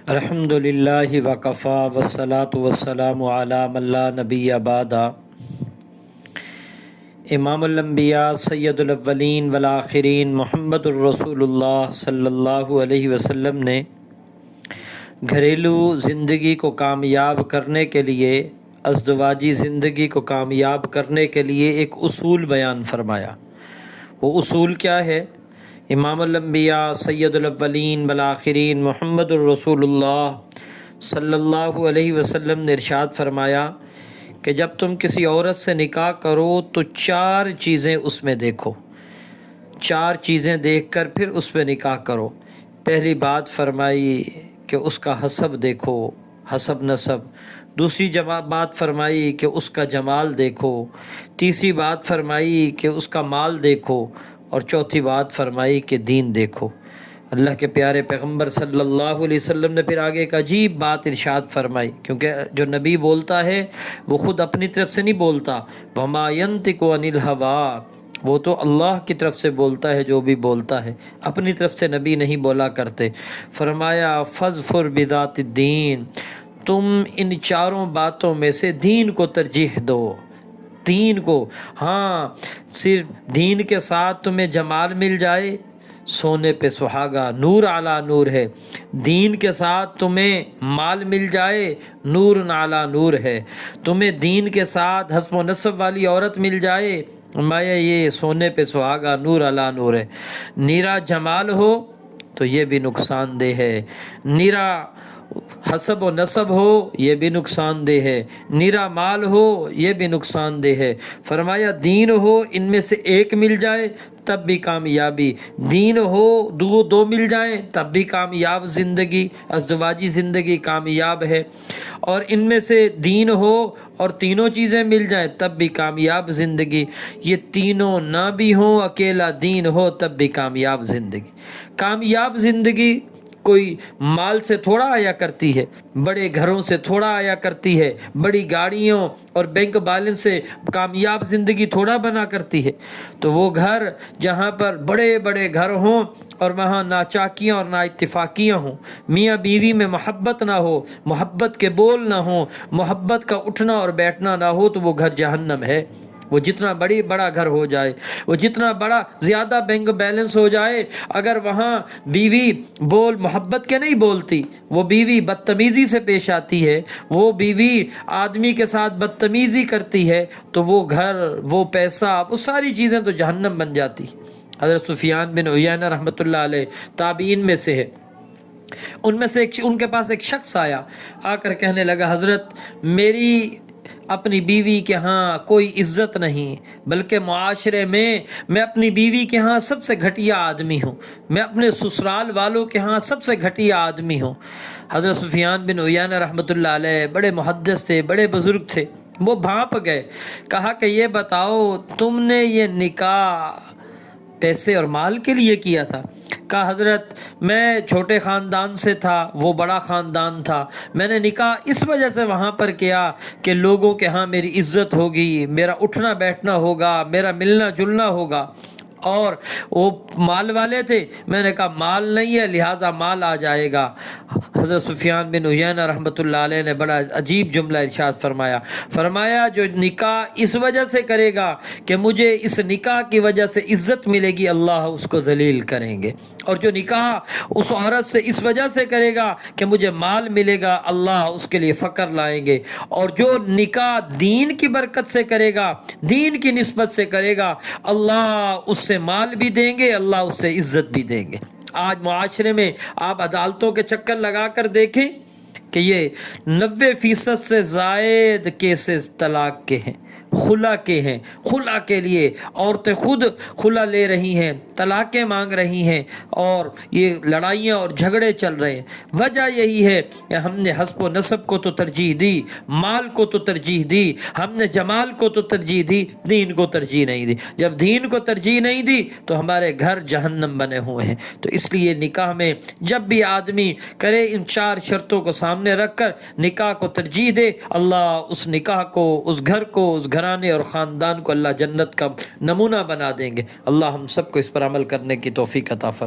الحمدللہ وکفا والصلاۃ والسلام علی من لا نبی بعد۔ امام الانبیاء سید الاولین والآخرین محمد الرسول اللہ صلی اللہ علیہ وسلم نے گھریلو زندگی کو کامیاب کرنے کے لیے، ازدواجی زندگی کو کامیاب کرنے کے لیے ایک اصول بیان فرمایا۔ وہ اصول کیا ہے؟ امام الانبیاء سید الاولین والآخرین محمد الرسول اللہ صلی اللہ علیہ وسلم نے ارشاد فرمایا کہ جب تم کسی عورت سے نکاح کرو تو 4 چیزیں اس میں دیکھو، 4 چیزیں دیکھ کر پھر اس پہ نکاح کرو۔ پہلی بات فرمائی کہ اس کا حسب دیکھو، حسب نسب۔ دوسری بات فرمائی کہ اس کا جمال دیکھو۔ تیسری بات فرمائی کہ اس کا مال دیکھو، اور چوتھی بات فرمائی کہ دین دیکھو۔ اللہ کے پیارے پیغمبر صلی اللہ علیہ وسلم نے پھر آگے ایک عجیب بات ارشاد فرمائی، کیونکہ جو نبی بولتا ہے وہ خود اپنی طرف سے نہیں بولتا، وَمَا يَنطِقُ عَنِ الْهَوَىٰ، وہ تو اللہ کی طرف سے بولتا ہے جو بھی بولتا ہے، اپنی طرف سے نبی نہیں بولا کرتے۔ فرمایا فَاظْفُرْ بِذَاتِ الدِّينِ، تم ان 4 باتوں میں سے دین کو ترجیح دو۔ دین کو، ہاں، صرف دین کے ساتھ تمہیں جمال مل جائے، سونے پہ سہاگا، نور علی نور ہے۔ دین کے ساتھ تمہیں مال مل جائے، نور علی نور ہے۔ تمہیں دین کے ساتھ حسب و نسب والی عورت مل جائے، مایا یہ سونے پہ سہاگا، نور علی نور ہے۔ نیرا جمال ہو تو یہ بھی نقصان دہ ہے، نیرا حسب و نسب ہو یہ بھی نقصان دہ ہے، نیرا مال ہو یہ بھی نقصان دہ ہے۔ فرمایا دین ہو، ان میں سے ایک مل جائے تب بھی کامیابی، دین ہو دو مل جائیں تب بھی کامیاب زندگی، ازدواجی زندگی کامیاب ہے۔ اور ان میں سے دین ہو اور تینوں چیزیں مل جائیں تب بھی کامیاب زندگی، یہ تینوں نہ بھی ہوں، اکیلا دین ہو تب بھی کامیاب زندگی۔ کامیاب زندگی کوئی مال سے تھوڑا آیا کرتی ہے، بڑے گھروں سے تھوڑا آیا کرتی ہے، بڑی گاڑیوں اور بینک بیلنس سے کامیاب زندگی تھوڑا بنا کرتی ہے۔ تو وہ گھر جہاں پر بڑے بڑے گھر ہوں اور وہاں ناچاکیاں اور نا اتفاقیاں ہوں، میاں بیوی میں محبت نہ ہو، محبت کے بول نہ ہوں، محبت کا اٹھنا اور بیٹھنا نہ ہو، تو وہ گھر جہنم ہے۔ وہ جتنا بڑا گھر ہو جائے، وہ جتنا بڑا زیادہ بینک بیلنس ہو جائے، اگر وہاں بیوی بول محبت کے نہیں بولتی، وہ بیوی بدتمیزی سے پیش آتی ہے، وہ بیوی آدمی کے ساتھ بدتمیزی کرتی ہے، تو وہ گھر، وہ پیسہ، وہ ساری چیزیں تو جہنم بن جاتی۔ حضرت سفیان بن عیینہ رحمۃ اللہ علیہ تابعین میں سے ہے، ان میں سے ان کے پاس ایک شخص آیا، آ کر کہنے لگا حضرت میری اپنی بیوی کے ہاں کوئی عزت نہیں، بلکہ معاشرے میں اپنی بیوی کے ہاں سب سے گھٹیا آدمی ہوں، میں اپنے سسرال والوں کے ہاں سب سے گھٹیا آدمی ہوں۔ حضرت سفیان بن عیینہ رحمۃ اللہ علیہ بڑے محدث تھے، بڑے بزرگ تھے، وہ بھانپ گئے، کہا کہ یہ بتاؤ تم نے یہ نکاح پیسے اور مال کے لیے کیا تھا؟ کہا حضرت میں چھوٹے خاندان سے تھا، وہ بڑا خاندان تھا، میں نے نکاح اس وجہ سے وہاں پر کیا کہ لوگوں کے ہاں میری عزت ہوگی، میرا اٹھنا بیٹھنا ہوگا، میرا ملنا جلنا ہوگا۔ اور وہ مال والے تھے، میں نے کہا مال نہیں ہے لہٰذا مال آ جائے گا۔ حضرت سفیان بن عیینہ رحمۃ اللہ علیہ نے بڑا عجیب جملہ ارشاد فرمایا جو نکاح اس وجہ سے کرے گا کہ مجھے اس نکاح کی وجہ سے عزت ملے گی، اللہ اس کو ذلیل کریں گے، اور جو نکاح اس عورت سے اس وجہ سے کرے گا کہ مجھے مال ملے گا، اللہ اس کے لیے فقر لائیں گے، اور جو نکاح دین کی برکت سے کرے گا، دین کی نسبت سے کرے گا، اللہ اس سے مال بھی دیں گے، اللہ اس سے عزت بھی دیں گے۔ آج معاشرے میں آپ عدالتوں کے چکر لگا کر دیکھیں کہ یہ 90% سے زائد کیسز طلاق کے ہیں، خلا کے ہیں۔ خلا کے لیے عورتیں خود خلا لے رہی ہیں، طلاقیں مانگ رہی ہیں، اور یہ لڑائیاں اور جھگڑے چل رہے ہیں۔ وجہ یہی ہے کہ ہم نے حسب و نسب کو تو ترجیح دی، مال کو تو ترجیح دی، ہم نے جمال کو تو ترجیح دی، دین کو ترجیح نہیں دی۔ جب دین کو ترجیح نہیں دی تو ہمارے گھر جہنم بنے ہوئے ہیں۔ تو اس لیے نکاح میں جب بھی آدمی کرے ان 4 شرطوں کو سامنے رکھ کر نکاح کو ترجیح دے، اللہ اس نکاح کو، اس گھر کو، اس گھرانے اور خاندان کو اللہ جنت کا نمونہ بنا دیں گے۔ اللہ ہم سب کو اس پر عمل کرنے کی توفیق عطا فرمائے۔